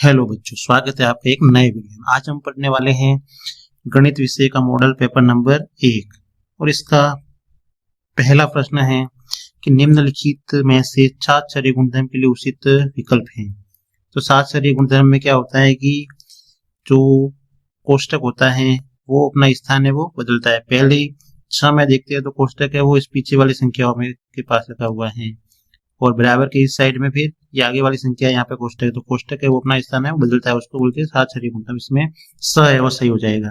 Hello बच्चों, स्वागत है आपका एक नए वीडियो में। आज हम पढ़ने वाले हैं गणित विषय का मॉडल पेपर नंबर 1 और इसका पहला प्रश्न है कि निम्नलिखित में से सातचर्य गुणधर्म के लिए उचित विकल्प है। तो सातचर्य गुणधर्म में क्या होता है कि जो कोष्टक होता है वो अपना स्थान है वो बदलता है। पहले 6 में देखते हैं तो कोष्टक है वो इस पीछे वाली संख्याओं में के पास रखा हुआ है और बराबर के इस साइड में फिर ये आगे वाली संख्या यहाँ पे कोष्टक है, तो कोष्टक है वो अपना स्थान है वो बदलता है, उसको बोलते हैं सातचर्य गुणधर्म। इसमें स है वो सही हो जाएगा।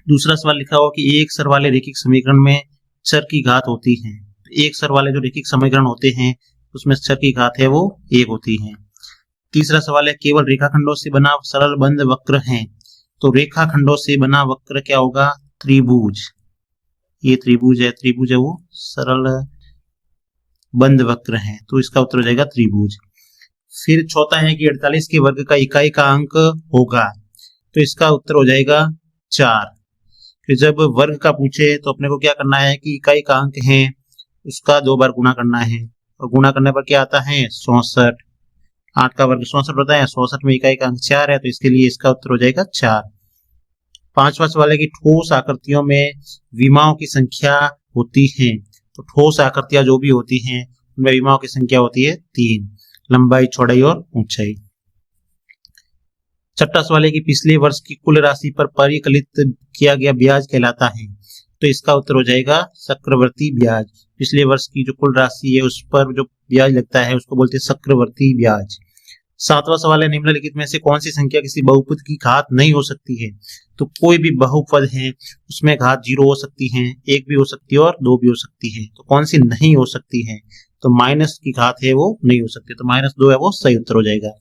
दूसरा सवाल लिखा हुआ कि एक चर वाले रैखिक समीकरण में चर की घात होती है। एक चर वाले जो रैखिक समीकरण होते हैं उसमें चर की घात है वो 1 होती है। तीसरा सवाल है केवल रेखाखंडों से बना सरल बंद वक्र है। तो रेखाखंडों से बना वक्र क्या होगा? त्रिभुज। ये त्रिभुज है वो सरल बंद वक्र है, तो इसका उत्तर हो जाएगा त्रिभुज। फिर चौथा है कि 48 के वर्ग का इकाई का अंक होगा, तो इसका उत्तर हो जाएगा 4। फिर जब वर्ग का पूछे तो अपने को क्या करना है कि इकाई का अंक है उसका 2 बार गुणा करना है और गुणा करने पर क्या आता है 64। 8 का वर्ग 64 होता है, 64 में इकाई का अंक 4 है, तो इसके लिए इसका उत्तर हो जाएगा 4। पांचवा सवाल है कि ठोस आकृतियों में विमाओं की संख्या होती है। तो ठोस आकृतियां जो भी होती हैं उनमें विमाओं की संख्या होती है 3, लंबाई, चौड़ाई और ऊंचाई। छठा सवाल है कि पिछले वर्ष की कुल राशि पर परिकलित किया गया ब्याज कहलाता है। तो इसका उत्तर हो जाएगा चक्रवर्ती ब्याज। पिछले वर्ष की जो कुल राशि है उस पर जो ब्याज लगता है उसको बोलते हैं चक्रवर्ती ब्याज। सातवां सवाल है निम्नलिखित में से कौन सी संख्या किसी बहुपद की घात नहीं हो सकती है। तो कोई भी बहुपद है उसमें घात 0 हो सकती है, 1 भी हो सकती है और 2 भी हो सकती है। तो कौन सी नहीं हो सकती है? तो माइनस की घात है वो नहीं हो सकती, तो -2 है वो सही उत्तर हो जाएगा।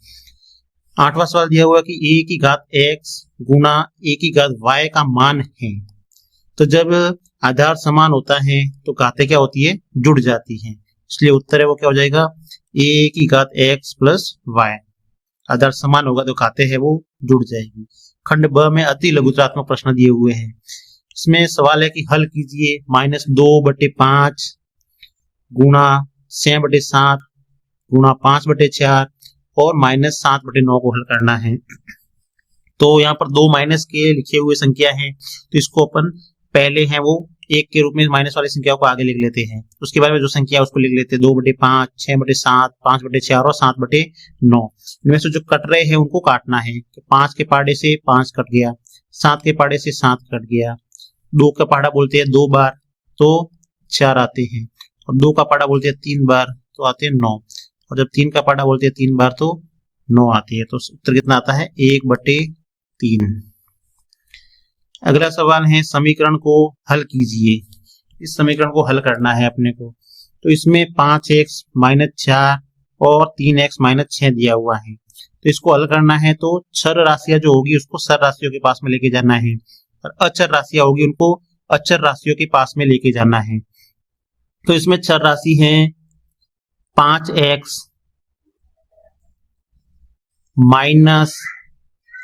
आठवां सवाल दिया हुआ कि a की घात x गुना a की घात y का मान है। तो जब आधार समान होता है तो घातें क्या होती है? जुड़ जाती हैं, इसलिए उत्तर है वो क्या हो जाएगा a की घात x प्लस y। आधार समान होगा तो घातें है वो जुड़ जाएगी। खंड ब में अति लघुत्तरात्मक प्रश्न दिए हुए हैं। इसमें सवाल है कि हल कीजिए -2/5 गुणा 6/7 गुणा 5/4 और -7/9 को हल करना है। तो यहाँ पर 2 माइनस के लिखे हुए संख्या हैं, तो इसको अपन पहले हैं वो 1 के रूप में माइनस वाली संख्याओं को आगे लिख लेते हैं। उसके बाद में जो संख्या है उसको लिख लेते हैं 2/5, 6/7, 5/4 और 7/9। इनमें से जो कट रहे हैं उनको काटना है। 5 के पाड़े से 5 कट गया, 7 के पाड़े से 7 कट गया, 2 का पाड़ा बोलते हैं 2 बार तो 4 आते हैं, और 2 का पाड़ा बोलते हैं 3 बार तो आते हैं 9, और जब 3 का पाड़ा बोलते हैं 3 बार तो 9 आती है। तो उत्तर कितना आता है 1/3। अगला सवाल है समीकरण को हल कीजिए। इस समीकरण को हल करना है अपने को। तो इसमें 5x - 4 और 3x - 6 दिया हुआ है, तो इसको हल करना है। तो चर राशियां जो होगी उसको चर राशियों के पास में लेके जाना है, और अचर राशियां होगी उनको अचर राशियों के पास में लेके जाना है। तो इसमें चर राशि है 5x माइनस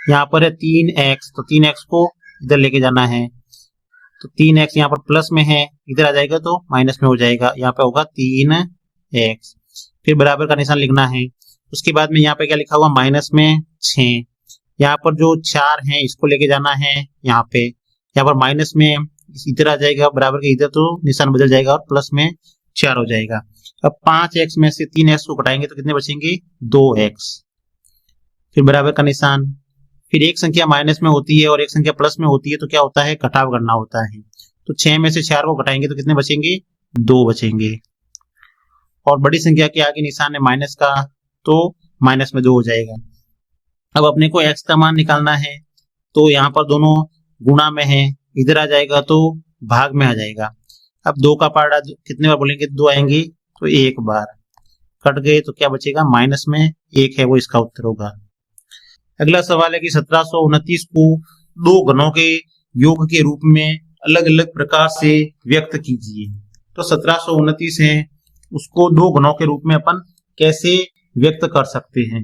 यहाँ पर है 3x, तो 3x को इधर लेके जाना है। तो 3x यहाँ पर प्लस में है, इधर आ जाएगा तो माइनस में हो जाएगा, यहाँ पे होगा 3x। फिर बराबर का निशान लिखना है। उसके बाद में यहाँ पे क्या लिखा हुआ माइनस में 6, यहाँ पर जो 4 है इसको लेके जाना है यहाँ पे, यहाँ पर माइनस में इधर आ जाएगा बराबर के इधर, तो निशान बदल जाएगा और प्लस में 4 हो जाएगा। अब 5x में से 3x को घटाएंगे तो कितने बचेंगे 2x। फिर बराबर का निशान। फिर एक संख्या माइनस में होती है और एक संख्या प्लस में होती है, तो क्या होता है घटाव करना होता है। तो 6 में से 4 को घटाएंगे तो कितने बचेंगे 2 बचेंगे, और बड़ी संख्या के आगे निशान है माइनस का, तो माइनस में 2 हो जाएगा। अब अपने को x का मान निकालना है, तो यहाँ पर दोनों गुणा में है, इधर आ जाएगा तो भाग में आ जाएगा। अब 2 का पाड़ा कितने बार बोलेंगे 2 आएंगे, तो 1 बार कट गए तो क्या बचेगा माइनस में 1 है वो इसका उत्तर होगा। अगला सवाल है कि 1729 को 2 घनों के योग के रूप में अलग अलग प्रकार से व्यक्त कीजिए। तो 1729 है उसको 2 घनों के रूप में अपन कैसे व्यक्त कर सकते हैं,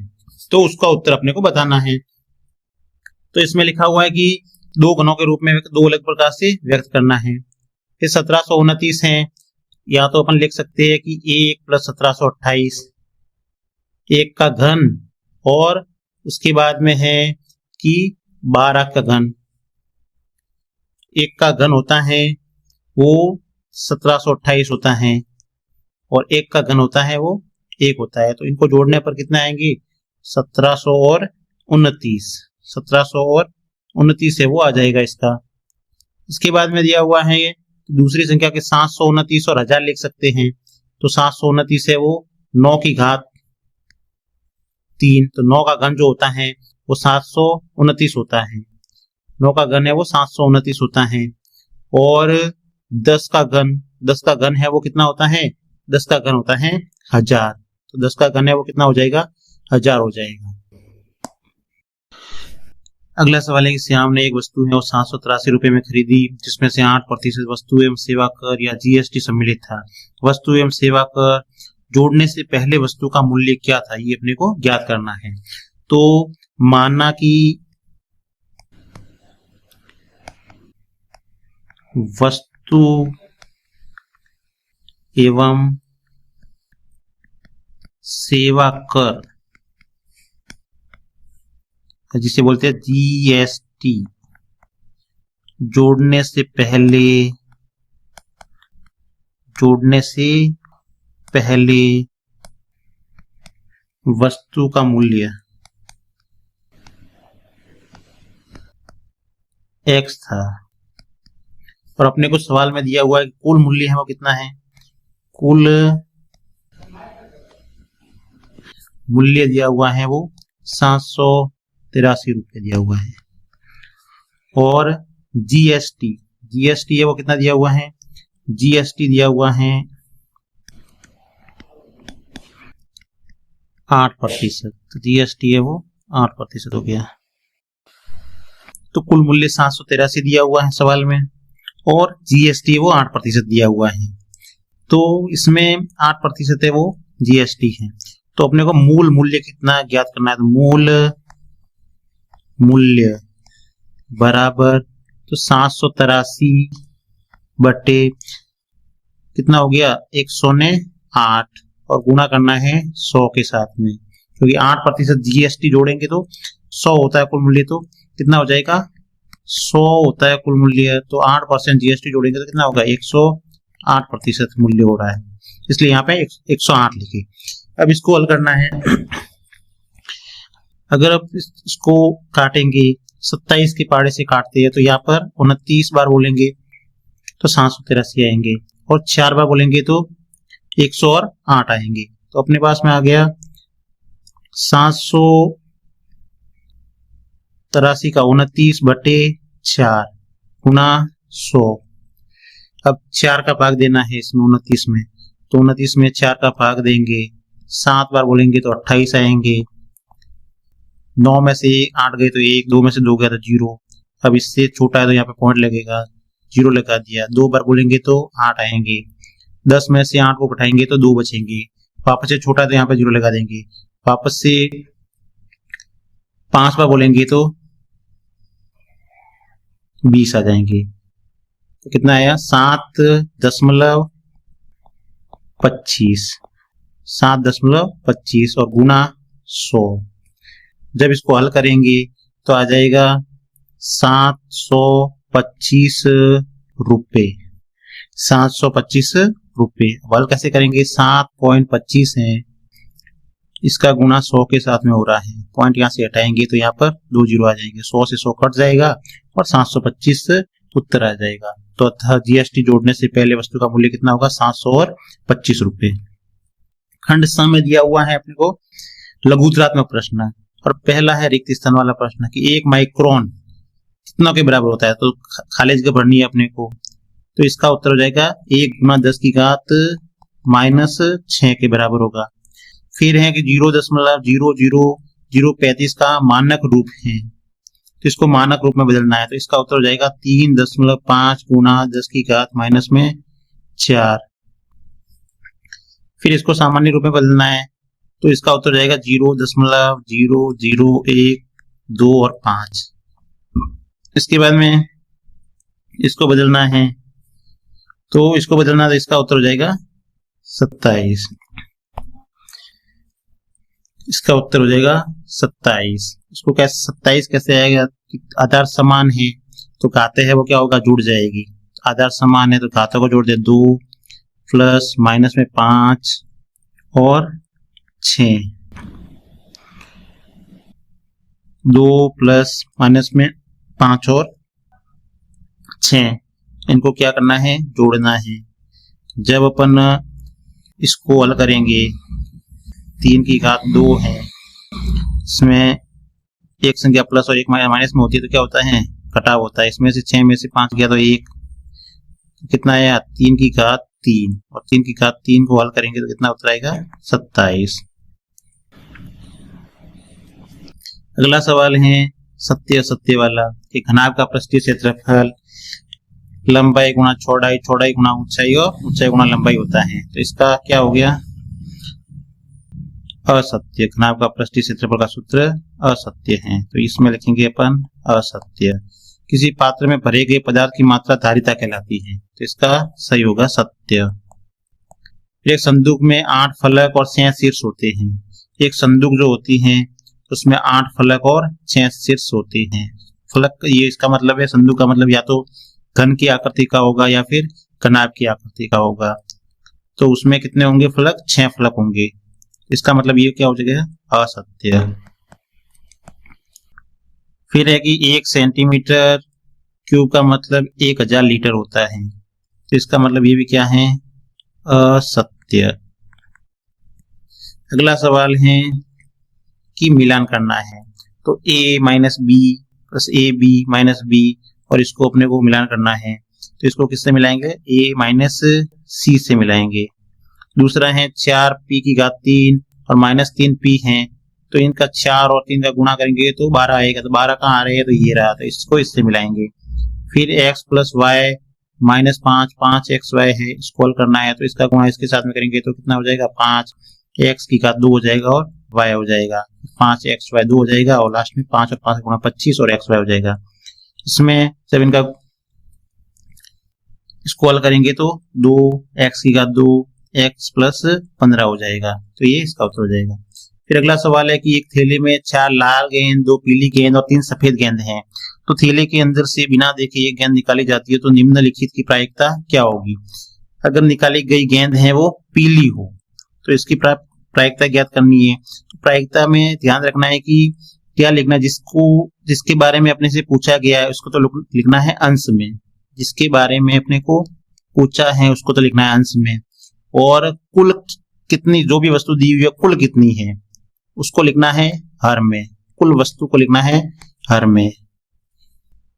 तो उसका उत्तर अपने को बताना है। तो इसमें लिखा हुआ है कि 2 घनों के रूप में 2 अलग प्रकार से व्यक्त करना है। फिर 1729 है, या तो अपन लिख सकते हैं कि 1 + 1728, 1 का घन और उसके बाद में है कि 12 का घन, एक का घन होता है वो 1728 होता है और एक का घन होता है वो 1 होता है। तो इनको जोड़ने पर कितना आएंगे 1700 और 29, 1700 और 29 है वो आ जाएगा इसका। इसके बाद में दिया हुआ है दूसरी संख्या के 729 और 1000 लिख सकते हैं। तो 729 है वो 9 की घात 3, तो 9 का घन जो होता है वो 729 होता है, 9 का घन है वो 729 होता है। और 10 का घन है वो कितना होता है, 10 का घन होता है 1000, तो 10 का घन है वो कितना हो जाएगा 1000 हो जाएगा। अगला सवाल है कि श्याम ने एक वस्तु है वो 783 रुपए में खरीदी जिसमें से 8% वस्तु एवं सेवा कर या जीएसटी सम्मिलित था। वस्तु एवं सेवा कर जोड़ने से पहले वस्तु का मूल्य क्या था, ये अपने को ज्ञात करना है। तो मानना कि वस्तु एवं सेवा कर जिसे बोलते हैं जीएसटी जोड़ने से पहले वस्तु का मूल्य x था और अपने को सवाल में दिया हुआ है कि कुल मूल्य है वो कितना है, कुल मूल्य दिया हुआ है वो 783 रुपये दिया हुआ है। और जीएसटी है वो कितना दिया हुआ है, जीएसटी दिया हुआ है 8%, तो जीएसटी है वो 8% हो गया। तो कुल मूल्य 783 दिया हुआ है सवाल में और जीएसटी वो 8% दिया हुआ है, तो इसमें 8% है वो जीएसटी है। तो अपने को मूल मूल्य कितना ज्ञात करना है, तो मूल मूल्य बराबर तो 783 बटे कितना हो गया 108 और गुणा करना है 100 के साथ में, क्योंकि 8% जीएसटी जोड़ेंगे तो 100 होता है कुल मूल्य, तो कितना हो जाएगा 100 होता है कुल मूल्य, तो 8% जीएसटी जोड़ेंगे तो कितना होगा 108% मूल्य हो रहा है, इसलिए यहाँ पे 108 लिखे। अब इसको हल करना है। अगर अब इसको काटेंगे 27 के पाड़े से काटते हैं तो यहाँ पर 29 बार बोलेंगे तो 783 आएंगे और 4 बार बोलेंगे तो 108 आएंगे। तो अपने पास में आ गया 783 का 29 बटे 4 गुना 100। अब 4 का भाग देना है इसमें 29 में, तो 29 में 4 का भाग देंगे, 7 बार बोलेंगे तो 28 आएंगे, 9 में से 8 गए तो 1, 2 में से 2 गया तो 0। अब इससे छोटा है तो यहाँ पे पॉइंट लगेगा, 0 लगा दिया। 2 बार बोलेंगे तो 8 आएंगे, 10 में से 8 को घटाएंगे तो 2 बचेंगे, वापस से छोटा है तो यहाँ पे 0 लगा देंगे, वापस से 5 बार बोलेंगे तो 20 आ जाएंगे। तो कितना आया 7.25 और गुना 100। जब इसको हल करेंगे तो आ जाएगा 725 रुपये, 725 रुपये। हल कैसे करेंगे, 7.25 है, इसका गुना 100 के साथ में हो रहा है, पॉइंट यहाँ से हटाएंगे तो यहाँ पर 2 जीरो आ जाएंगे, 100 से 100 कट जाएगा और 725 उत्तर आ जाएगा। तो अतः जीएसटी जोड़ने से पहले वस्तु का मूल्य कितना होगा 725 रुपये। खंड स में दिया हुआ है अपने को लघुत्तरात्मक प्रश्न और पहला है रिक्त स्थान वाला प्रश्न कि 1 माइक्रोन कितना के बराबर होता है, तो खाली जगह भरनी है अपने को। तो इसका उत्तर हो जाएगा 1 गुना 10 की घात -6 के बराबर होगा। फिर है कि 0.000035 का मानक रूप है, तो इसको मानक रूप में बदलना है, तो इसका उत्तर हो जाएगा 3.5 गुना 10 की घात -4। फिर इसको सामान्य रूप में बदलना है, तो इसका उत्तर हो जाएगा 0.0001, 2 और 5। इसके बाद में इसको बदलना है, तो इसको बदलना है तो इसका उत्तर हो जाएगा 27। इसका उत्तर हो जाएगा 27। इसको कैसे 27 कैसे आएगा? आधार समान है तो घाते है वो क्या होगा, जुड़ जाएगी। आधार समान है तो घातों को जोड़ दे, 2 प्लस माइनस में 5 और 6, 2 प्लस माइनस में 5 और 6, इनको क्या करना है, जोड़ना है। जब अपन इसको हल करेंगे, 3 की घात 2 है, इसमें एक संख्या प्लस और एक माइनस में होती है तो क्या होता है, कटाव होता है। इसमें से 6 में से 5 गया तो 1, कितना आया, 3 की घात 3, और 3 की घात 3 को हल करेंगे तो कितना उत्तर आएगा, 27। अगला सवाल है सत्य असत्य वाला कि घनाभ का पृष्ठीय क्षेत्रफल लंबाई गुणा चौड़ाई, चौड़ाई गुणा ऊंचाई और ऊंचाई गुणा लंबाई होता है। तो इसका क्या हो गया, असत्य। घनाभ का पृष्ठीय क्षेत्रफल का सूत्र असत्य है, तो इसमें लिखेंगे अपन असत्य। किसी पात्र में भरे गए पदार्थ की मात्रा धारिता कहलाती है, तो इसका सही होगा सत्य। एक संदूक में 8 फलक और 6 शीर्ष होते हैं। एक संदूक जो होती है उसमें 8 फलक और 6 शीर्ष होते हैं। फलक, ये इसका मतलब है, संदूक का मतलब या तो घन की आकृति का होगा या फिर घनाभ की आकृति का होगा। तो उसमें कितने होंगे फलक, 6 फलक होंगे। इसका मतलब ये क्या हो जाएगा, असत्य। फिर है कि 1 सेंटीमीटर क्यूब का मतलब 1000 लीटर होता है, तो इसका मतलब ये भी क्या है, असत्य। अगला सवाल है कि मिलान करना है, तो a minus B plus A B minus B, और इसको अपने को मिलान करना है, तो इसको किससे मिलाएंगे, a माइनस सी से मिलाएंगे। दूसरा है 4p की घात 3 और माइनस 3p है, तो इनका 4 और 3 का गुणा करेंगे तो 12 आएगा। तो 12 कहाँ आ रहे हैं, तो ये रहा, तो इसको इससे मिलाएंगे। फिर x plus Y minus 5xy है, इसको हल करना है, तो इसका गुणा इसके साथ में करेंगे तो कितना हो जाएगा, 5x की घात 2 हो जाएगा और y हो जाएगा, 5xy 2 हो जाएगा, और लास्ट में 5 और 5 का गुणा 25 और xy हो जाएगा। इसमें जब इनका इसको हल करेंगे तो 2x की घात 2 x प्लस 15 हो जाएगा, तो ये इसका उत्तर हो जाएगा। फिर अगला सवाल है कि एक थैली में 4 लाल गेंद, 2 पीली गेंद और 3 सफेद गेंद हैं, तो थैली के अंदर से बिना देखे एक गेंद निकाली जाती है, तो निम्नलिखित की प्रायिकता क्या होगी। अगर निकाली गई गेंद है वो पीली हो तो इसकी प्रायिकता ज्ञात करनी है। तो प्रायिकता में ध्यान रखना है कि क्या लिखना, जिसके बारे में अपने से पूछा गया है उसको तो लिखना है अंश में, जिसके बारे में अपने को पूछा है उसको तो लिखना है अंश में, और कुल कितनी, जो भी वस्तु दी हुई है कुल कितनी है उसको लिखना है हर में, कुल वस्तु को लिखना है हर में,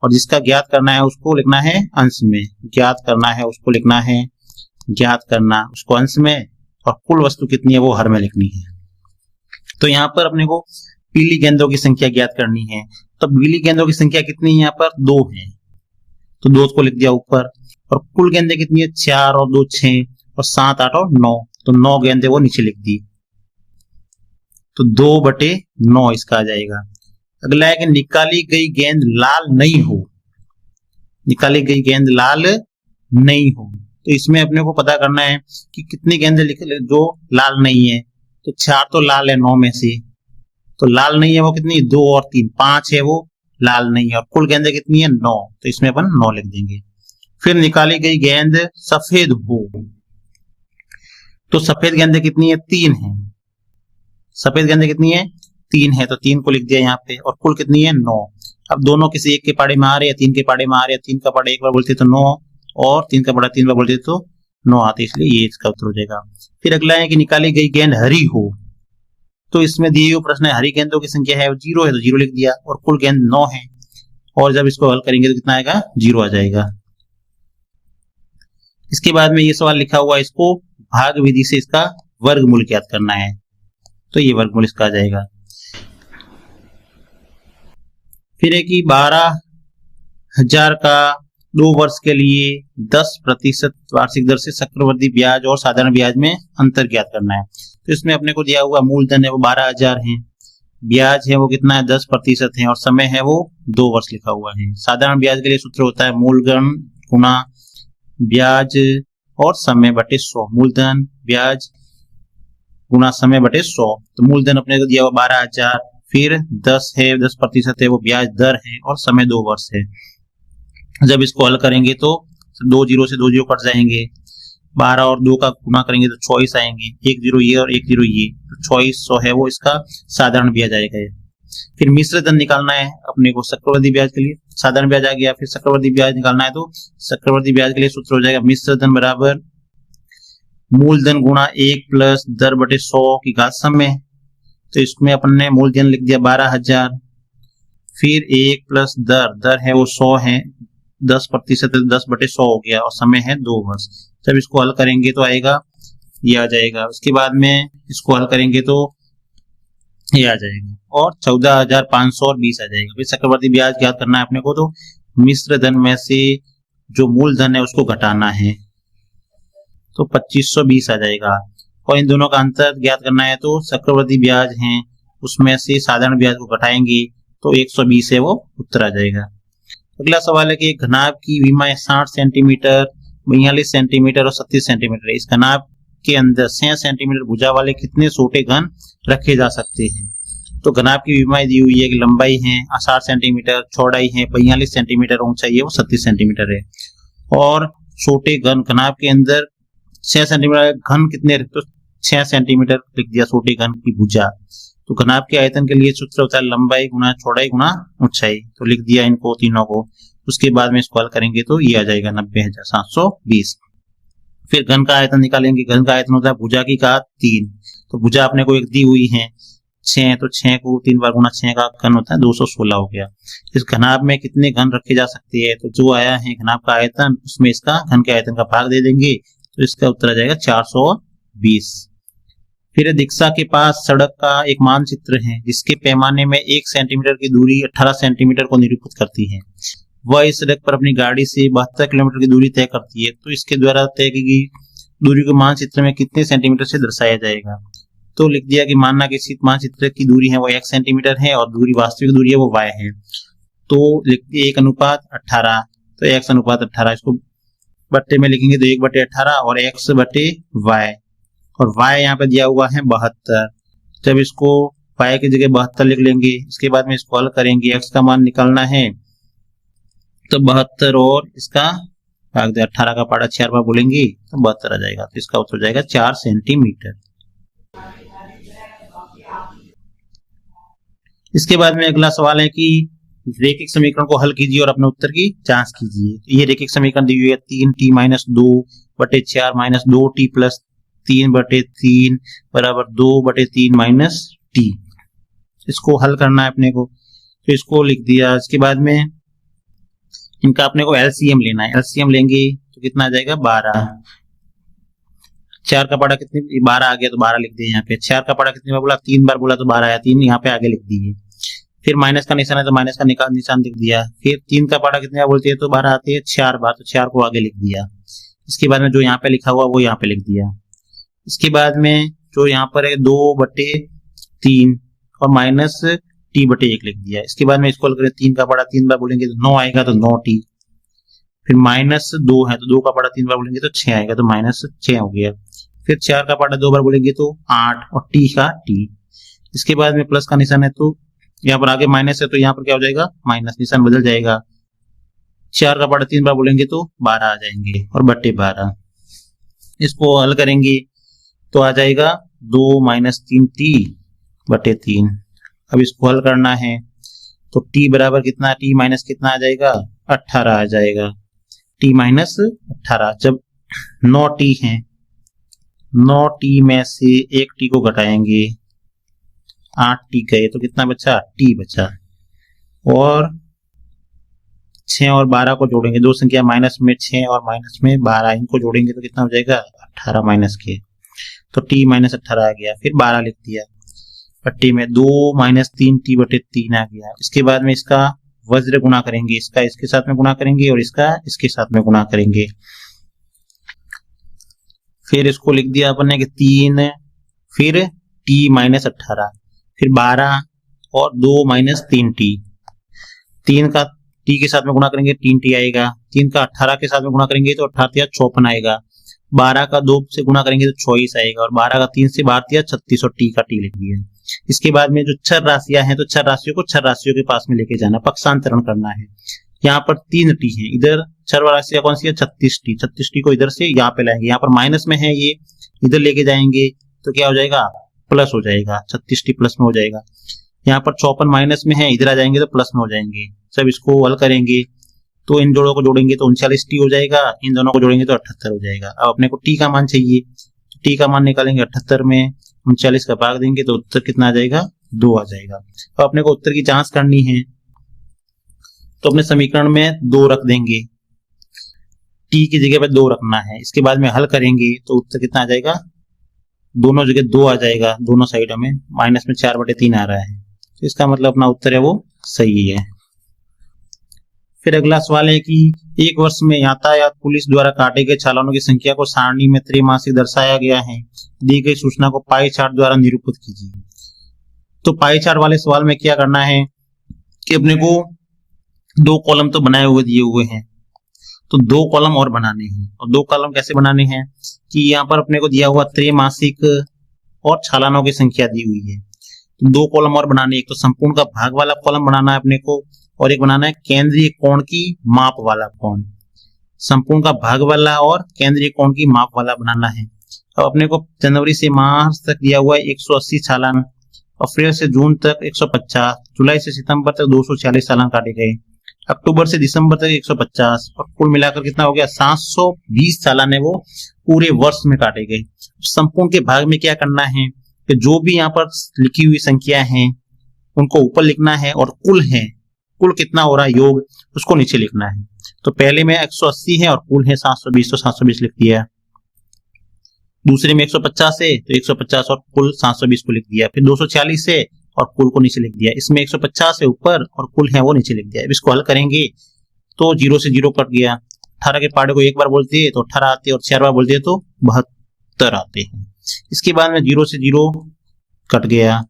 और जिसका ज्ञात करना है उसको लिखना है अंश में, ज्ञात करना है उसको लिखना है, ज्ञात करना उसको अंश में, और कुल वस्तु कितनी है वो हर में लिखनी है। तो यहाँ पर अपने को पीली गेंदों की संख्या ज्ञात करनी है, तो पीली गेंदों की संख्या कितनी है, यहाँ पर 2 है, तो 2 को लिख दिया ऊपर, और कुल गेंदें कितनी है, 4 और 2 6 और 7 8 और 9, तो 9 गेंदें वो नीचे लिख दी, तो 2/9 इसका आ जाएगा। अगला है कि निकाली गई गेंद लाल नहीं हो, निकाली गई गेंद लाल नहीं हो, तो इसमें अपने को पता करना है कि कितनी गेंदें जो लाल नहीं है, तो 4 तो लाल है 9 में से, तो लाल नहीं है वो कितनी, 2 और 3 5 है वो लाल नहीं है, और कुल गेंदें कितनी है 9, तो इसमें अपन 9 लिख देंगे। फिर निकाली गई गेंद सफेद हो, तो सफेद गेंदें कितनी है, 3 है, सफेद गेंदें कितनी है 3 है, तो 3 को लिख दिया यहाँ पे, और कुल कितनी है 9। अब दोनों किसी एक के पाड़े में आ रहे हैं, 3 के पाड़े में आ रहे हैं, 3 का पाड़ा एक बार बोलते तो 9, और 3 का पाड़ा 3 बार बोलते तो 9 आते, इसलिए ये इसका उत्तर हो जाएगा। फिर अगला है कि निकाली गई गेंद हरी हो, तो इसमें दिए हुए प्रश्न है हरी गेंदों की संख्या है 0 है, तो 0 लिख दिया, और कुल गेंद 9 है, और जब इसको हल करेंगे तो कितना आएगा, 0 आ जाएगा। इसके बाद में ये सवाल लिखा हुआ है, इसको भाग विधि से इसका वर्गमूल ज्ञात करना है, तो ये वर्गमूल इसका आ जाएगा। फिर है कि 12,000 का 2 वर्ष के लिए 10% वार्षिक दर से चक्रवृद्धि ब्याज और साधारण ब्याज में अंतर ज्ञात करना है। तो इसमें अपने को दिया हुआ मूलधन है वो 12,000 है, ब्याज है वो कितना है 10% है, और समय है वो 2 वर्ष लिखा हुआ है। साधारण ब्याज के लिए सूत्र होता है मूलधन गुणा ब्याज और समय बटे 100, मूलधन ब्याज गुना समय बटे 100। तो मूलधन अपने को दिया हुआ 12,000, फिर 10 है, 10% है, वो ब्याज दर है और समय 2 वर्ष है। जब इसको हल करेंगे तो 2 जीरो से 2 जीरो कट जाएंगे, 12 और 2 का गुना करेंगे तो 24 आएंगे, 1 जीरो ये और 1 जीरो ये, तो 2400 है वो इसका साधारण ब्याज आएगा। फिर मिश्र धन निकालना है अपने को चक्रवृद्धि ब्याज के लिए, साधारण ब्याज आ गया, फिर चक्रवृद्धि ब्याज निकालना है तो चक्रवृद्धि ब्याज के लिए सूत्र हो जाएगा मिश्र धन बराबर मूलधन गुणा 1 प्लस दर बटे 100 की घात समय। तो इसमें अपन ने मूलधन लिख दिया 12,000, फिर 1 प्लस दर है वो 100 है, 10% 10 बटे 100 हो गया और समय है 2 वर्ष। जब इसको हल करेंगे तो आएगा ये आ जाएगा, उसके बाद में इसको हल करेंगे तो ये आ जाएगा और 14,500 और 20 आ जाएगा। फिर चक्रवर्ती ब्याज ज्ञात करना है अपने को, तो मिश्र धन में से जो मूलधन है उसको घटाना है तो 2520 आ जाएगा और इन दोनों का अंतर ज्ञात करना है तो चक्रवर्ती ब्याज है उसमें से साधारण ब्याज को घटाएंगे तो 120 है वो उत्तर आ जाएगा। अगला सवाल है कि एक घनाभ की विमा 60 सेंटीमीटर, 42 सेंटीमीटर और 37 सेंटीमीटर है। इस घनाभ के अंदर 6 सेंटीमीटर भुजा वाले कितने छोटे घन रखे जा सकते हैं। तो घनाभ की विमा दी हुई है कि लंबाई है 60 सेंटीमीटर, चौड़ाई है 42 सेंटीमीटर, ऊंचाई है वो 37 सेंटीमीटर है और छोटे घन घनाभ के अंदर 6 सेंटीमीटर घन कितने, तो 6 सेंटीमीटर लिख दिया छोटे घन की भुजा। तो घनाभ के आयतन के लिए सूत्र होता है लंबाई गुना चौड़ाई गुना ऊंचाई, तो लिख दिया इनको तीनों को। उसके बाद में इसको हल करेंगे तो ये आ जाएगा 90,720। फिर घन का आयतन निकालेंगे, घन का आयतन होता है भुजा की घात 3। तो भुजा अपने को एक दी हुई है 6, तो 6 को 3 बार गुना 6 का घन होता है 216 हो गया। इस घनाभ में कितने घन रखे जा सकते हैं, तो जो आया है घनाभ का आयतन उसमें इसका घन के आयतन का भाग दे देंगे तो इसका उत्तर आ जाएगा 420। फिर दीक्षा के पास सड़क का एक मानचित्र है जिसके पैमाने में 1 सेंटीमीटर की दूरी 18 सेंटीमीटर को निरूपित करती है। वह इस सड़क पर अपनी गाड़ी से 72 किलोमीटर की दूरी तय करती है, तो इसके द्वारा तय की गई दूरी को मानचित्र में कितने सेंटीमीटर से दर्शाया जाएगा। तो लिख दिया कि मानना कि इस मानचित्र की दूरी है वो 1 सेंटीमीटर है और दूरी वास्तविक दूरी है वो y है, तो लिख दिया 1:18, तो x अनुपात 18, इसको बट्टे में लिखेंगे तो 1/18 और x बटे y, और y यहाँ पे दिया हुआ है 72। जब इसको y की जगह 72 लिख लेंगे, इसके बाद में इसको हल करेंगे, x का मान निकालना है तो 72 और इसका भाग दे 18 का पाड़ा 4 बार बोलेंगे तो 72 आ जाएगा, तो इसका उत्तर हो जाएगा 4 सेंटीमीटर। इसके बाद में अगला सवाल है कि रेखिक समीकरण को हल कीजिए और अपने उत्तर की जांच कीजिए। तो ये रेखिक समीकरण दी हुई है 3t - 2/4 - 2t + 3/3 बराबर 2/3 - t। इसको हल करना है अपने को, तो इसको लिख दिया। इसके बाद में इनका अपने को एलसीएम लेना है, एलसीएम लेंगे तो कितना आ जाएगा 12। 4 का पाड़ा कितने 12 आ गया तो 12 लिख दिए यहाँ पे। 4 का पाड़ा कितनी बार बोला 3 बार बोला तो 12 आया, 3 यहाँ पे आगे लिख दिए। फिर माइनस का निशान है तो माइनस का निशान लिख दिया। फिर 3 का पाड़ा कितने बार बोलती है तो 12 आती है 4 बार, तो 4 को आगे लिख दिया। इसके बाद में जो यहाँ पे लिखा हुआ वो यहाँ पे लिख दिया। इसके बाद में जो यहाँ पर है 2/3 और माइनस t/1 लिख दिया। इसके बाद में इसको हल करें, 3 का पाड़ा 3 बार बोलेंगे तो 9 आएगा तो 9t। फिर -2 है तो 2 का पाड़ा 3 बार बोलेंगे तो 6 आएगा तो -6 हो गया। फिर 4 का पाड़ा 2 बार बोलेंगे तो 8 और t का t। इसके बाद में प्लस का निशान है तो यहाँ पर आगे माइनस है तो यहाँ पर क्या हो जाएगा माइनस, निशान बदल जाएगा। 4 का पाड़ा 3 बार बोलेंगे तो 12 आ जाएंगे और बट्टे 12। इसको हल करेंगे तो आ जाएगा 2 - 3t/3। अब इसको हल करना है तो t बराबर कितना, t माइनस कितना आ जाएगा 18 आ जाएगा, t - 18। जब 9t है 9t में से 1t को घटाएंगे 8t गए तो कितना बचा t बचा, और 6 और 12 को जोड़ेंगे, दो संख्या माइनस में 6 और माइनस में 12 इनको जोड़ेंगे तो कितना हो जाएगा 18 माइनस के, तो t - 18 आ गया। फिर 12 लिख दिया पट्टी में, 2 - 3t/3 आ गया। इसके बाद में इसका वज्र गुणा करेंगे, इसका इसके साथ में गुणा करेंगे और इसका इसके साथ में गुणा करेंगे। फिर इसको लिख दिया अपन ने कि 3, फिर t - 18, फिर 12 और 2 - 3t। 3 का t के साथ में गुणा करेंगे 3t आएगा, 3 का 18 के साथ में गुणा करेंगे तो 18 × 54 आएगा, 12 का 2 से गुणा करेंगे तो 24 आएगा, और 12 का 3 से बाहर दिया 36 और टी का टी लिख दिया। इसके बाद में जो छह राशियां हैं तो छह राशियों को छह राशियों के पास में लेके जाना, पक्षांतरण करना है। यहाँ पर 3 टी है, इधर छह राशियां कौन सी है 36 टी, 36 टी को इधर से यहाँ पे लाएंगे, यहाँ पर माइनस में है ये, इधर लेके जाएंगे तो क्या हो जाएगा प्लस हो जाएगा, 36 टी प्लस में हो जाएगा। यहाँ पर 54 माइनस में है, इधर आ जाएंगे तो प्लस में हो जाएंगे। सब इसको हल करेंगे तो इन जोड़ों को जोड़ेंगे तो 39 टी हो जाएगा, इन दोनों को जोड़ेंगे तो 78 हो जाएगा। अब अपने को टी का मान चाहिए, टी का मान निकालेंगे 78 में 39 का भाग देंगे तो उत्तर कितना आ जाएगा 2 आ जाएगा। अब अपने को उत्तर की जांच करनी है तो अपने समीकरण में 2 रख देंगे, टी की जगह पे 2 रखना है। इसके बाद में हल करेंगे तो उत्तर कितना आ जाएगा, दोनों जगह 2 आ जाएगा, दोनों साइड में माइनस में 4/3 आ रहा है, तो इसका मतलब अपना उत्तर है वो सही है। फिर अगला सवाल है कि एक वर्ष में यातायात पुलिस द्वारा काटे गए चालानों की संख्या को सारणी में त्रैमासिक दर्शाया गया है, दी गई सूचना को पाई चार्ट द्वारा निरूपित कीजिए। तो पाई चार्ट वाले सवाल में क्या करना है कि अपने को 2 कॉलम तो बनाए हुए दिए हुए हैं, तो 2 कॉलम और बनाने हैं। और 2 कॉलम कैसे बनाने हैं कि यहाँ पर अपने को दिया हुआ त्रैमासिक और चालानों की संख्या दी हुई है, तो 2 कॉलम और बनाने, एक तो संपूर्ण का भाग वाला कॉलम बनाना है अपने को, और एक बनाना है केंद्रीय कोण की माप वाला कोण। संपूर्ण का भाग वाला और केंद्रीय कोण की माप वाला बनाना है। अब अपने को जनवरी से मार्च तक दिया हुआ है 180 चालान, अप्रैल से जून तक 150, जुलाई से सितंबर तक 240 चालान काटे गए, अक्टूबर से दिसंबर तक 150, और कुल मिलाकर कितना हो गया 720 चालान है वो पूरे वर्ष में काटे गए। संपूर्ण के भाग में क्या करना है कि जो भी यहाँ पर लिखी हुई संख्या है उनको ऊपर लिखना है, और कुल कितना हो रहा है योग उसको नीचे लिखना है। तो पहले में 180 है और कुल है 720, तो 720 लिख दिया। दूसरे में 150 है तो 150 और कुल 720 को लिख दिया। फिर 240 है और कुल को नीचे लिख दिया। इसमें 150 है ऊपर और कुल है वो नीचे लिख दिया। अब इसको हल करेंगे तो 0 से 0 कट गया। 18 के पाड़े को एक बार बोलते हैं तो 18 आते हैं, और 4 बार बोलते हैं तो 72 आते हैं। इसके बाद में 0 से 0 कट गया।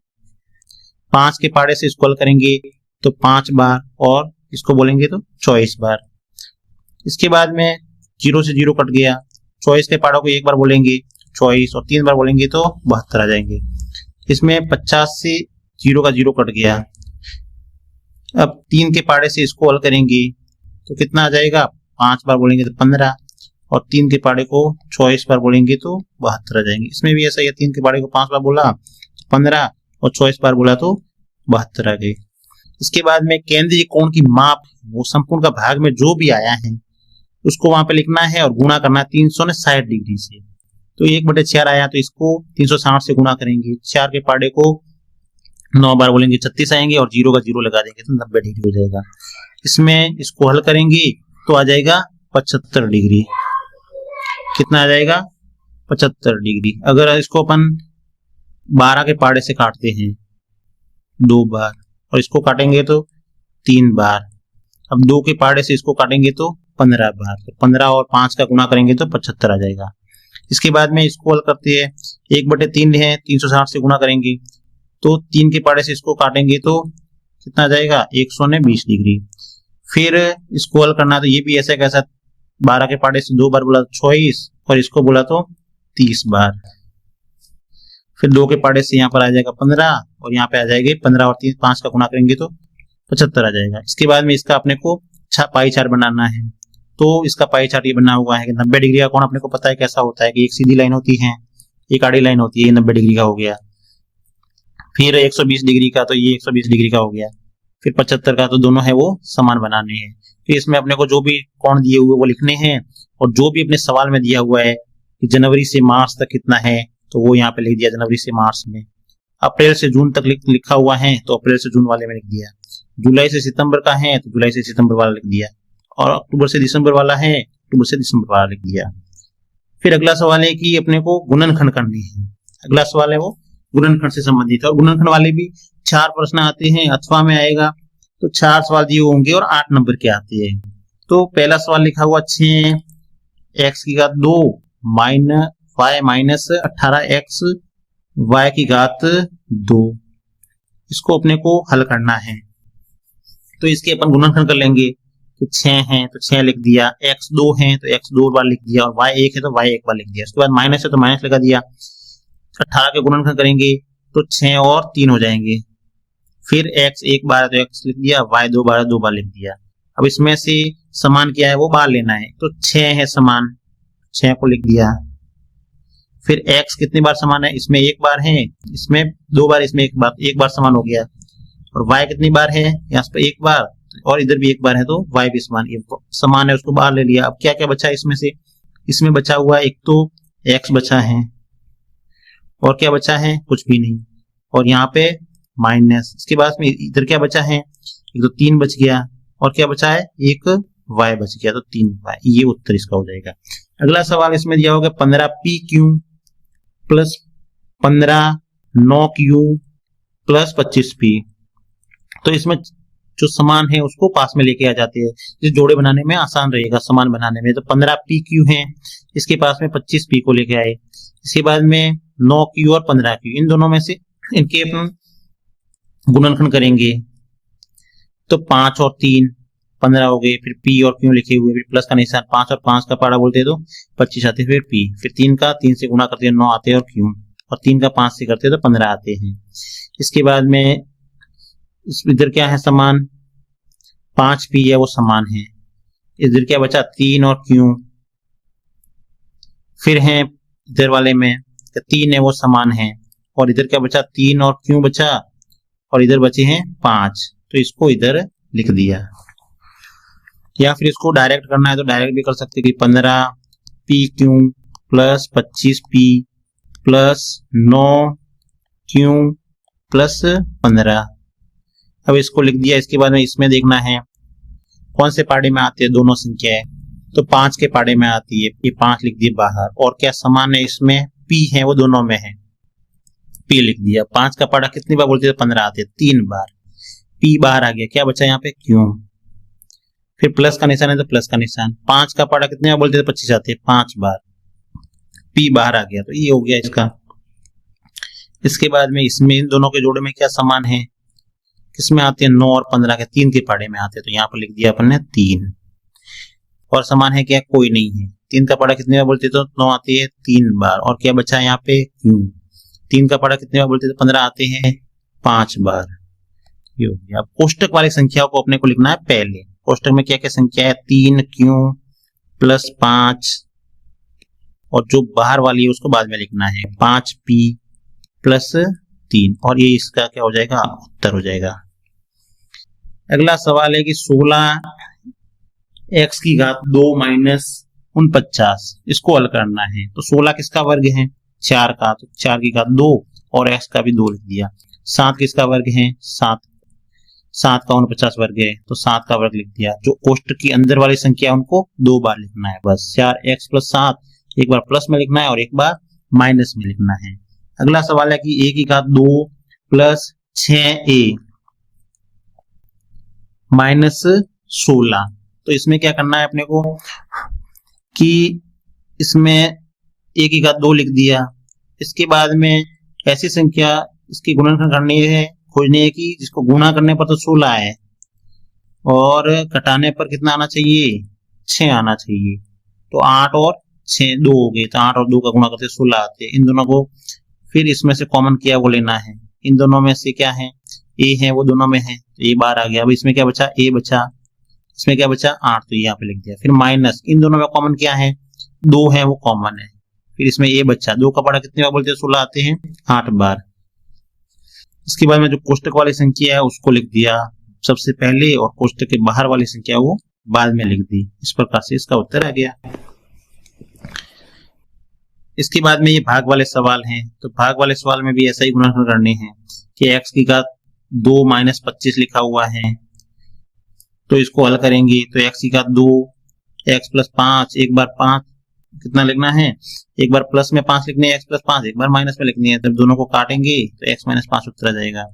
5 के पाड़े से इसको हल करेंगे तो 5 बार, और इसको बोलेंगे तो 24 बार। इसके बाद में 0 से 0 कट गया। 24 के पाड़ों को एक बार बोलेंगे 24, और 3 बार बोलेंगे तो 72 आ जाएंगे। इसमें 50 से 0 का 0 कट गया। अब 3 के पाड़े से इसको हल करेंगे तो कितना आ जाएगा, 5 बार बोलेंगे तो 15, और 3 के पाड़े को 24 बार बोलेंगे तो 72 आ जाएंगे। इसमें भी ऐसा ही है, 3 के पाड़े को 5 बार बोला 15, और 24 बार बोला तो 72 आ गए। इसके बाद में केंद्रीय कोण की माप, वो संपूर्ण का भाग में जो भी आया है उसको वहां पे लिखना है और गुणा करना है 360 डिग्री से। तो 1/4 आया तो इसको 360 से गुणा करेंगे। 4 के पाड़े को 9 बार बोलेंगे 36 आएंगे, और 0 का 0 लगा देंगे तो 90 डिग्री हो जाएगा। इसमें इसको हल करेंगे तो आ जाएगा 75 डिग्री। कितना आ जाएगा 75 डिग्री। अगर इसको अपन 12 के पाड़े से काटते हैं 2 बार, और इसको काटेंगे तो 3 बार। अब 2 के पाड़े से इसको काटेंगे तो 15 बार। तो 15 और 5 का गुणा करेंगे तो 75 आ जाएगा। इसके बाद में इसको हल करते हैं, 1/3 है 360 से गुणा करेंगे तो 3 के पाड़े से इसको काटेंगे तो कितना आ जाएगा 120 डिग्री। फिर इसको हल करना तो ये भी ऐसा कैसा, 12 के पाड़े से 2 बार बोला 24, और इसको बोला तो 30 बार। फिर 2 के पाड़े से यहाँ पर आ जाएगा 15, और यहाँ पे आ जाएंगे 15 और 5 का गुणा करेंगे तो 75 आ जाएगा। इसके बाद में इसका अपने को पाई चार्ट बनाना है। तो इसका पाई चार्ट ये बना हुआ है कि 90 डिग्री का कोण अपने को पता है कैसा होता है कि एक सीधी लाइन होती है, एक आड़ी लाइन होती है, ये 90 डिग्री का हो गया। फिर 120 डिग्री का तो ये 120 डिग्री का हो गया। फिर 75 का तो दोनों है वो समान बनाने हैं। फिर इसमें अपने को जो भी कोण दिए हुए वो लिखने हैं, और जो भी अपने सवाल में दिया हुआ है कि जनवरी से मार्च तक कितना है तो वो यहाँ पे लिख दिया जनवरी से मार्च में। अप्रैल से जून तक लिखा हुआ है तो अप्रैल से जून वाले में लिख दिया। जुलाई से सितंबर का है तो जुलाई से सितंबर वाला लिख दिया, और अक्टूबर से दिसंबर वाला है अक्टूबर से दिसंबर वाला लिख दिया। फिर अगला सवाल है कि अपने को गुणनखंड करनी है। अगला सवाल है वो गुणनखंड से संबंधित है, और गुणनखंड वाले भी 4 प्रश्न आते हैं, अथवा में आएगा तो 4 सवाल दिए होंगे और 8 नंबर के आते हैं। तो पहला सवाल लिखा हुआ 6x की घात 2 y माइनस 18x y की घात 2, इसको अपने को हल करना है। तो इसके अपन गुणनखंड कर लेंगे। तो 6 है तो 6 लिख दिया, x 2 है तो x 2 बार लिख दिया, और y 1 है तो y 1 बार लिख दिया। उसके बाद माइनस है तो माइनस लगा दिया। 18 के गुणनखंड करेंगे तो 6 और 3 हो जाएंगे। फिर x 1 बार है तो x लिख दिया, y 2 बार है 2 बार लिख दिया। अब इसमें से समान क्या है वो बाहर लेना है, तो 6 है समान, 6 को लिख दिया। फिर x कितनी बार समान है, इसमें 1 बार है, इसमें 2 बार, इसमें 1 बार समान हो गया। और y कितनी बार है, यहाँ पे 1 बार और इधर भी 1 बार है, तो y भी समान है, उसको बाहर ले लिया। अब क्या क्या बचा इसमें से, इसमें बचा हुआ एक तो x बचा है, और क्या बचा है, कुछ भी नहीं, और यहाँ पे माइनस। इसके बाद में इधर क्या बचा है, एक तो 3 बच गया, और क्या बचा है, एक y बच गया, तो 3y। ये उत्तर इसका हो जाएगा। अगला सवाल इसमें दिया होगा 15p³ plus 15 9q plus 25p। तो इसमें जो समान है उसको पास में लेके आ जाते हैं, जिस जोड़े बनाने में आसान रहेगा समान बनाने में। तो 15p³ है, इसके पास में 25p को लेके आए। इसके बाद में 9q और 15q, इन दोनों में से इनके अपन गुणनखंड करेंगे तो 5 और 3 15 हो गए, फिर p और q लिखे हुए, फिर प्लस का निशान, 5 और 5 का पाड़ा बोलते तो 25 आते, फिर p, फिर 3 का 3 से गुणा करते हैं 9 आते हैं, और q, और 3 का 5 से करते हैं तो 15 आते हैं। इसके बाद में इधर क्या है समान, 5p है वो समान है। इधर क्या बचा, 3 और q। फिर है इधर वाले में 3 है वो समान है, और इधर क्या बचा, 3 और q बचा, और इधर बचे हैं 5, तो इसको इधर लिख दिया। या फिर इसको डायरेक्ट करना है तो डायरेक्ट भी कर सकते हैं कि 15p³ plus 25p plus 9q plus 15। अब इसको लिख दिया। इसके बाद में इसमें देखना है कौन से पाड़े में आती है दोनों संख्याएं, तो 5 के पाड़े में आती है, ये 5 लिख दिए बाहर। और क्या समान है इसमें, p है वो दोनों में है, p लिख दिया। 5 का पाड़ा कितनी बार बोलते थे, 15 आते, 3 बार, p बाहर आ गया। क्या बचा यहाँ पे, q। फिर प्लस का निशान है तो प्लस का निशान, 5 का पाड़ा कितने बार बोलते थे, 25 आते, 5 बार, p बाहर आ गया, तो ये हो गया इसका। इसके बाद में इसमें इन दोनों के जोड़े में क्या समान है, किसमें आते हैं, 9 और 15 के 3 के पाड़े में आते हैं, तो यहाँ पर लिख दिया अपन ने 3। और समान है क्या, कोई नहीं है। 3 का पाड़ा कितने बार बोलते तो 9 आती है 3 बार, और क्या बचा यहाँ पे, q। 3 का पाड़ा कितने बार बोलते तो 15 आते हैं 5 बार। ये हो गया। अब कोष्टक वाली संख्याओं को अपने को लिखना है पहले। कोष्टक में क्या क्या संख्या है, 3q प्लस 5, और जो बाहर वाली है उसको बाद में लिखना है, 5p प्लस 3, और ये इसका क्या हो जाएगा, उत्तर हो जाएगा। अगला सवाल है कि 16x की घात 2 माइनस 49, इसको हल करना है। तो 16 किसका वर्ग है, 4 का, तो 4 की घात 2, और x का भी 2 लिख दिया। 7 किसका वर्ग है, 7 का 49 वर्ग है, तो 7 का वर्ग लिख दिया। जो कोष्टक की अंदर वाली संख्या उनको 2 बार लिखना है बस। 4x प्लस 7 एक बार प्लस में लिखना है और एक बार माइनस में लिखना है। अगला सवाल है कि a की घात 2 प्लस 6a माइनस 16। तो इसमें क्या करना है अपने को कि इसमें a की घात 2 लिख दिया। इसके बाद में ऐसी संख्या इसकी गुणनखंड करनी है, खोजनी है कि जिसको गुणा करने पर तो 16 है और घटाने पर कितना आना चाहिए, 6 आना चाहिए। तो 8 और 6 2 हो गए, तो 8 और 2 का गुणा करते 16 आते हैं। इन दोनों को फिर इसमें से कॉमन किया वो लेना है। इन दोनों में से क्या है, a है वो दोनों में है, तो a बाहर आ गया। अब इसमें क्या बचा, a बचा, इसमें क्या बचा 8, तो यहाँ पे लिख दिया। फिर माइनस, इन दोनों में कॉमन क्या है, 2 है वो कॉमन है। फिर इसमें a बचा, 2 का पाड़ा कितने बार बोलते हैं, 16 आते हैं 8 बार। इसके बाद में जो कोष्टक वाली संख्या है उसको लिख दिया सबसे पहले, और कोष्टक के बाहर वाली संख्या वो बाद में लिख दी। इस प्रकार से इसका उत्तर आ गया। इसके बाद में ये भाग वाले सवाल हैं। तो भाग वाले सवाल में भी ऐसा ही गुणनखंड करने हैं कि x की घात 2 माइनस 25 लिखा हुआ है, तो इसको हल करेंगे। तो x की घात 2, x प्लस 5, एक बार 5 कितना लिखना है, एक बार प्लस में 5 लिखने हैं, x प्लस 5, एक बार माइनस में लिखनी है। तब दोनों को काटेंगे तो x माइनस 5 उत्तर आ जाएगा।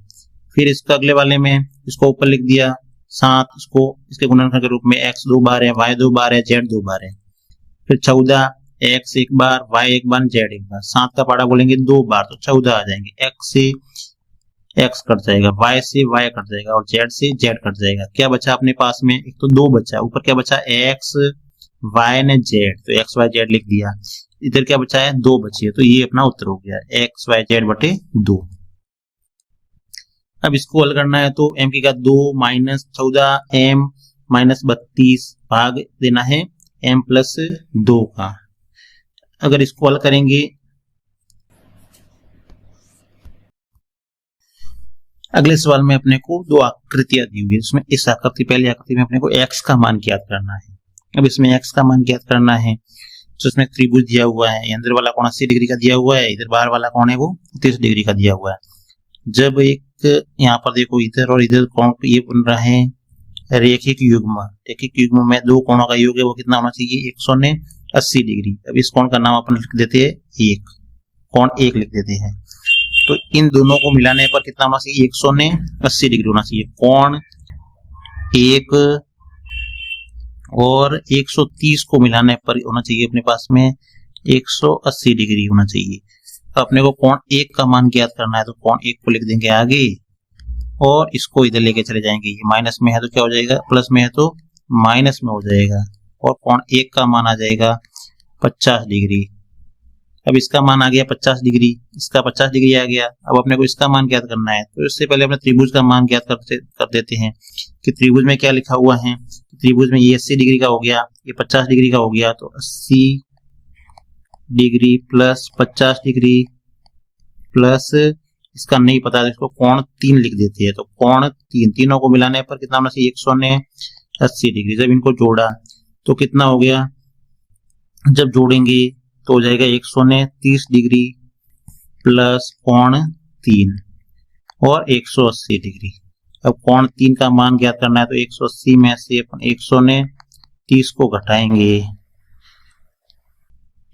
फिर इसका अगले वाले में इसको ऊपर लिख दिया 7, इसको इसके गुणनखंड के रूप में x 2 बार है, y 2 बार है, z 2 बार है। फिर 14, x एक बार, y एक बार, z एक बार। 7 का पाड़ा बोलेंगे 2 बार, तो 14 आ जाएंगे। x से x कट जाएगा, y से y कट जाएगा और z से z कट जाएगा। क्या बचा अपने पास में? एक तो 2 बचा, ऊपर क्या बचा? x y ने z, तो x y z लिख दिया। इधर क्या बचा है? 2 बची है, तो ये अपना उत्तर हो गया x y z बटे 2। अब इसको हल करना है तो m की का 2 माइनस 14 m माइनस 32 भाग देना है m प्लस 2 का। अगर इसको हल करेंगे, अगले सवाल में अपने को 2 आकृतियां दी हुई है, इसमें इस आकृति, पहली आकृति में अपने को x का मान ज्ञात करना है। अब इसमें x का मान ज्ञात करना है तो इसमें त्रिभुज दिया हुआ है, अंदर वाला कोण 80 डिग्री का दिया हुआ है, इधर बाहर वाला कोण है वो 30 डिग्री का दिया हुआ है। जब एक यहाँ पर देखो इधर और इधर कोण ये बन रहा है रेखिक युग्म, रेखिक युग्म में 2 कोणों का योग है वो कितना होना चाहिए? 180 डिग्री। अब इस कोण का नाम अपन लिख देते हैं 1, कोण 1 लिख देते हैं। तो इन दोनों को मिलाने पर कितना होना चाहिए? 180 डिग्री होना चाहिए। कोण 1 और 130 को मिलाने पर होना चाहिए अपने पास में 180 डिग्री होना चाहिए। तो अपने को कोण 1 का मान ज्ञात करना है, तो कोण 1 को लिख देंगे आगे और इसको इधर लेके चले जाएंगे। ये माइनस में है तो क्या हो जाएगा? प्लस में है तो माइनस में हो जाएगा और कोण 1 का मान आ जाएगा 50 डिग्री। अब इसका मान आ गया 50 डिग्री, इसका 50 डिग्री आ गया। अब अपने को इसका मान ज्ञात करना है, तो इससे पहले अपने त्रिभुज का मान ज्ञात कर देते हैं कि त्रिभुज में क्या लिखा हुआ है। त्रिभुज में ये 80 डिग्री का हो गया, ये 50 डिग्री का हो गया, तो 80 डिग्री प्लस 50 डिग्री प्लस इसका नहीं पता, इसको कोण 3 लिख देते हैं। तो कोण 3, तीनों को मिलाने पर कितना होना चाहिए? 180 डिग्री। जब इनको जोड़ा तो कितना हो गया? जब जोड़ेंगे तो हो जाएगा 130 डिग्री प्लस कोण 3 और 180 डिग्री। अब कोण 3 का मान ज्ञात करना है तो 180 में से अपन 130 को घटाएंगे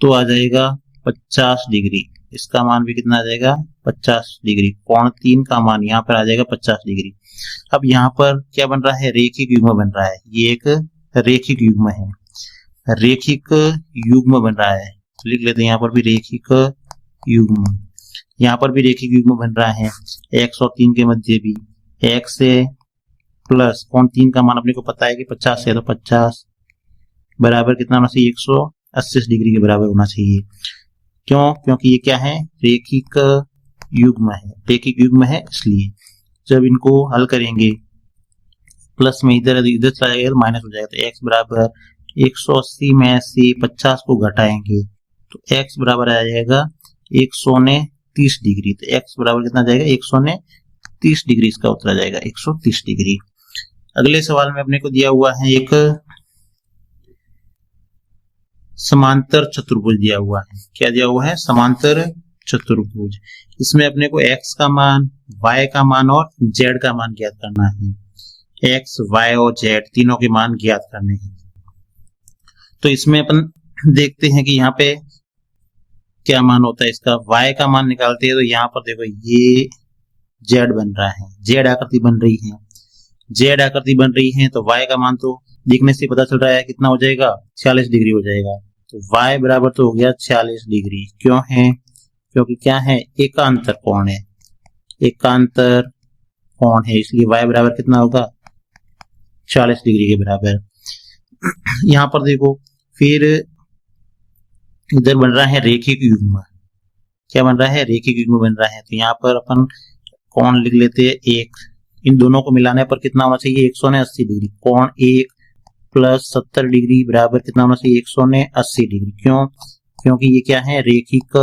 तो आ जाएगा 50 डिग्री। इसका मान भी कितना आ जाएगा? 50 डिग्री। कोण 3 का मान यहाँ पर आ जाएगा 50 डिग्री। अब यहाँ पर क्या बन रहा है? रेखिक युग्म बन रहा है। ये एक रेखिक युग्म है, रेखिक युग्म बन रहा है। तो लिख लेते हैं यहाँ पर भी रेखिक युग्म, यहाँ पर भी रेखिक युग्म बन रहा है। x और 3 के मध्य भी x से प्लस कोण 3 का मान अपने को पता है कि 50 है, तो 50 बराबर कितना होना चाहिए? 180 डिग्री के बराबर होना चाहिए। क्यों? क्योंकि ये क्या है? रेखिक युग्म है, रेखिक युग्म है इसलिए। जब इनको हल करेंगे प्लस में इधर चला जाएगा तो माइनस हो जाएगा, तो x बराबर 180 में से 50 को घटाएंगे तो x बराबर आ जाएगा 130 डिग्री। तो x बराबर कितना जाएगा? 130 डिग्री। इसका उत्तर आ जाएगा 130 डिग्री। अगले सवाल में अपने को दिया हुआ है एक समांतर चतुर्भुज दिया हुआ है। क्या दिया हुआ है? समांतर चतुर्भुज। इसमें अपने को x का मान, y का मान और z का मान ज्ञात करना है। x, y और z तीनों के मान ज्ञात करने हैं। तो इसमें अपन देखते हैं कि यहाँ पे क्या मान होता है इसका। y का मान निकालते हैं तो यहाँ पर देखो ये z बन रहा है, z आकृति बन रही है, z आकृति बन रही है। तो y का मान तो दिखने से पता चल रहा है कितना हो जाएगा? 46 डिग्री हो जाएगा। तो y बराबर तो हो गया 46 डिग्री। क्यों है? क्योंकि क्या है? एकांतर कोण है, एकांतर कोण है, इसलिए y बराबर कितना होगा? 40 डिग्री के बराबर। यहाँ पर देखो फिर इधर बन रहा है रेखिक युग्म। क्या बन रहा है? रेखिक युग्म बन रहा है। तो यहाँ पर अपन कोण लिख लेते हैं 1, इन दोनों को मिलाने पर कितना होना चाहिए? 180 डिग्री। कोण 1 प्लस 70 डिग्री बराबर कितना होना चाहिए? 180 डिग्री। क्यों? क्योंकि ये क्या है? रेखिक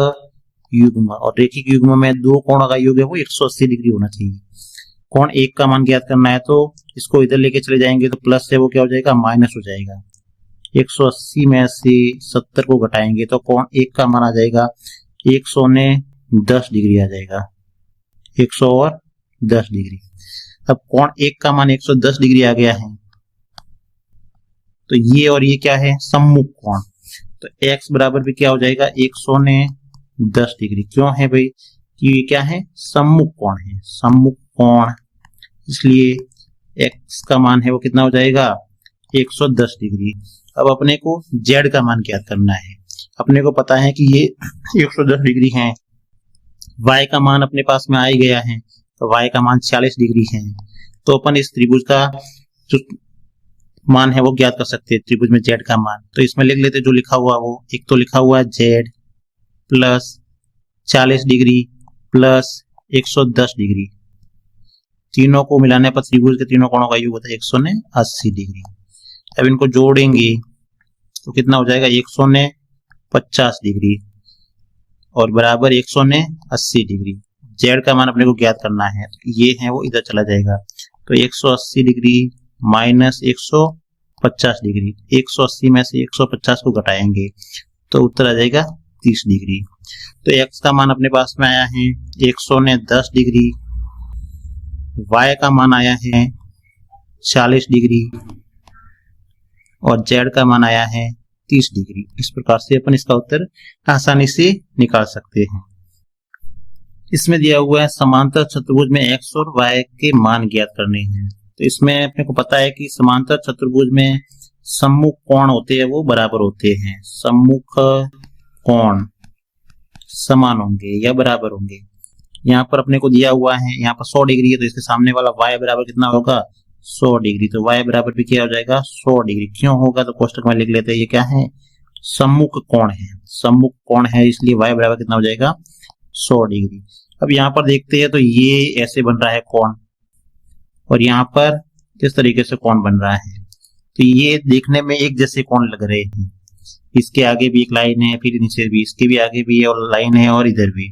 युग्म, और रेखिक युग्म में 2 कोणों का योग है वो 180 डिग्री होना चाहिए। कोण 1 का मान ज्ञात करना है तो इसको इधर लेके चले जाएंगे तो प्लस से वो क्या हो जाएगा? माइनस हो जाएगा। 180 में से 70 को घटाएंगे तो कोण 1 का मान आ जाएगा 110 डिग्री आ जाएगा, 110 डिग्री। अब कोण 1 का मान 110 डिग्री आ गया है तो ये और ये क्या है? सम्मुख कोण। तो x बराबर भी क्या हो जाएगा? 110 डिग्री। क्यों है भाई? कि ये क्या है? सम्मुख कोण है, सम्मुख कोण, इसलिए x का मान है वो कितना हो जाएगा? 110 डिग्री। अब अपने को z का मान ज्ञात करना है। अपने को पता है कि ये 110 डिग्री है, y का मान अपने पास में आ ही गया है, तो y का मान 40 डिग्री है। तो अपन इस त्रिभुज का जो मान है वो ज्ञात कर सकते हैं, त्रिभुज में z का मान। तो इसमें लिख लेते जो लिखा हुआ वो, एक तो लिखा हुआ है z plus 40 degree plus 110 degree, तीनों को मिलाने पर त्रिभुज के तीनों कोणों का योग होता है 180 डिग्री। अब इनको जोड़ेंगे तो कितना हो जाएगा 150 डिग्री और बराबर 180 डिग्री। जेड का मान अपने को ज्ञात करना है, ये है वो इधर चला जाएगा। तो 180 डिग्री माइनस 150 डिग्री, 180 में से 150 को घटाएंगे तो उत्तर आ जाएगा 30 डिग्री। तो एक्स का मान अपने पास में आया है 110 डिग्री, y का मान आया है 40 डिग्री और z का मान आया है 30 डिग्री। इस प्रकार से अपन इसका उत्तर आसानी से निकाल सकते हैं। इसमें दिया हुआ है समांतर चतुर्भुज में x और y के मान ज्ञात करने हैं। तो इसमें अपने को पता है कि समांतर चतुर्भुज में सम्मुख कोण होते हैं वो बराबर होते हैं, सम्मुख कोण समान होंगे या बराबर होंगे। यहाँ पर अपने को दिया हुआ है, यहाँ पर 100 डिग्री है तो इसके सामने वाला y बराबर कितना होगा 100 डिग्री। तो y बराबर भी क्या हो जाएगा 100 डिग्री। क्यों होगा तो कोष्टक में लिख लेते हैं, ये क्या है सम्मुख कोण है, सम्मुख कोण है इसलिए y बराबर कितना हो जाएगा 100 डिग्री। अब यहाँ पर देखते हैं तो ये ऐसे बन रहा है कोण और यहाँ पर किस तरीके से कोण बन रहा है। तो ये देखने में एक जैसे कोण लग रहे हैं, इसके आगे भी एक लाइन है, फिर नीचे भी, इसके भी आगे भी और लाइन है और इधर भी।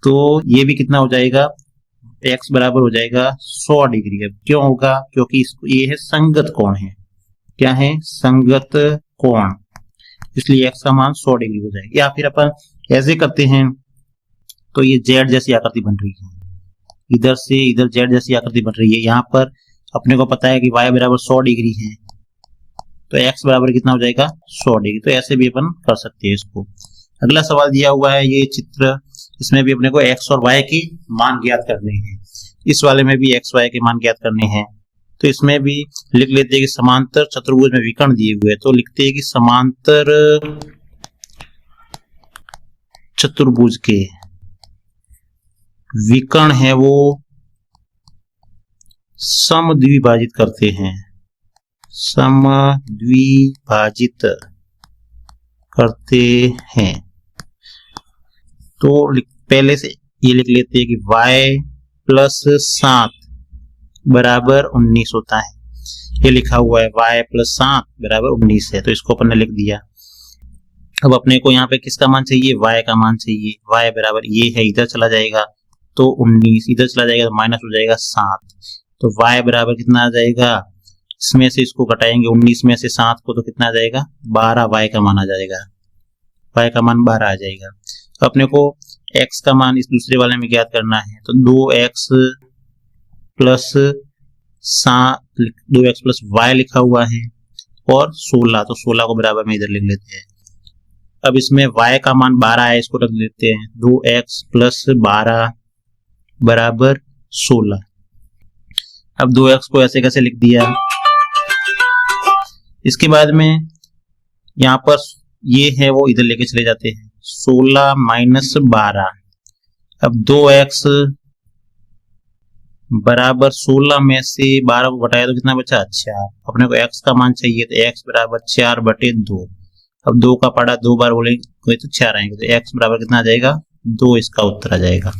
तो ये भी कितना हो जाएगा x बराबर हो जाएगा 100 डिग्री। अब क्यों होगा, क्योंकि इसको ये है संगत कोण है, क्या है संगत कोण, इसलिए x का मान 100 डिग्री हो जाएगा। या फिर अपन ऐसे करते हैं तो ये z जैसी आकृति बन रही है, इधर से इधर z जैसी आकृति बन रही है। यहाँ पर अपने को पता है कि y बराबर 100 डिग्री है तो x बराबर कितना हो जाएगा 100 डिग्री। तो ऐसे भी अपन कर सकते हैं इसको। अगला सवाल दिया हुआ है ये चित्र, इसमें भी अपने को x और y के मान ज्ञात करने हैं। इस वाले में भी x y के मान ज्ञात करने हैं। तो इसमें भी लिख लेते हैं कि समांतर चतुर्भुज में विकर्ण दिए हुए हैं, तो लिखते हैं कि समांतर चतुर्भुज के विकर्ण है वो समद्विभाजित करते हैं, समद्विभाजित करते हैं। तो पहले से ये लिख लेते हैं कि y प्लस 7 बराबर 19 होता है, ये लिखा हुआ है y प्लस 7 बराबर 19 है, तो इसको अपन ने लिख दिया। अब अपने को यहाँ पे किसका मान चाहिए y का मान चाहिए, y बराबर ये है, इधर चला जाएगा तो 19, इधर चला जाएगा तो माइनस हो जाएगा 7, तो y बराबर कितना आ जाएगा, इसमें से इसको घटाएंगे 19 में से 7 को तो कितना आ जाएगा 12, y का मान आ जाएगा, y का मान 12 आ जाएगा। तो अपने को x का मान इस दूसरे वाले में ज्ञात करना है, तो 2x प्लस 2x+y लिखा हुआ है और 16, तो 16 को बराबर में इधर लिख लेते हैं। अब इसमें y का मान 12 है, इसको रख लेते हैं, 2x प्लस 12 बराबर 16। अब 2x को ऐसे कैसे लिख दिया। इसके बाद में यहाँ पर ये है वो इधर लेके चले जाते हैं, 16 माइनस 12। अब 2x बराबर 16 में से 12 को घटाया तो कितना बचा 4। अपने को x का मान चाहिए तो x बराबर 4/2। अब 2 का पढ़ा 2 बार बोलेंगे तो 4 आएंगे, तो x बराबर कितना आ जाएगा 2, इसका उत्तर आ जाएगा।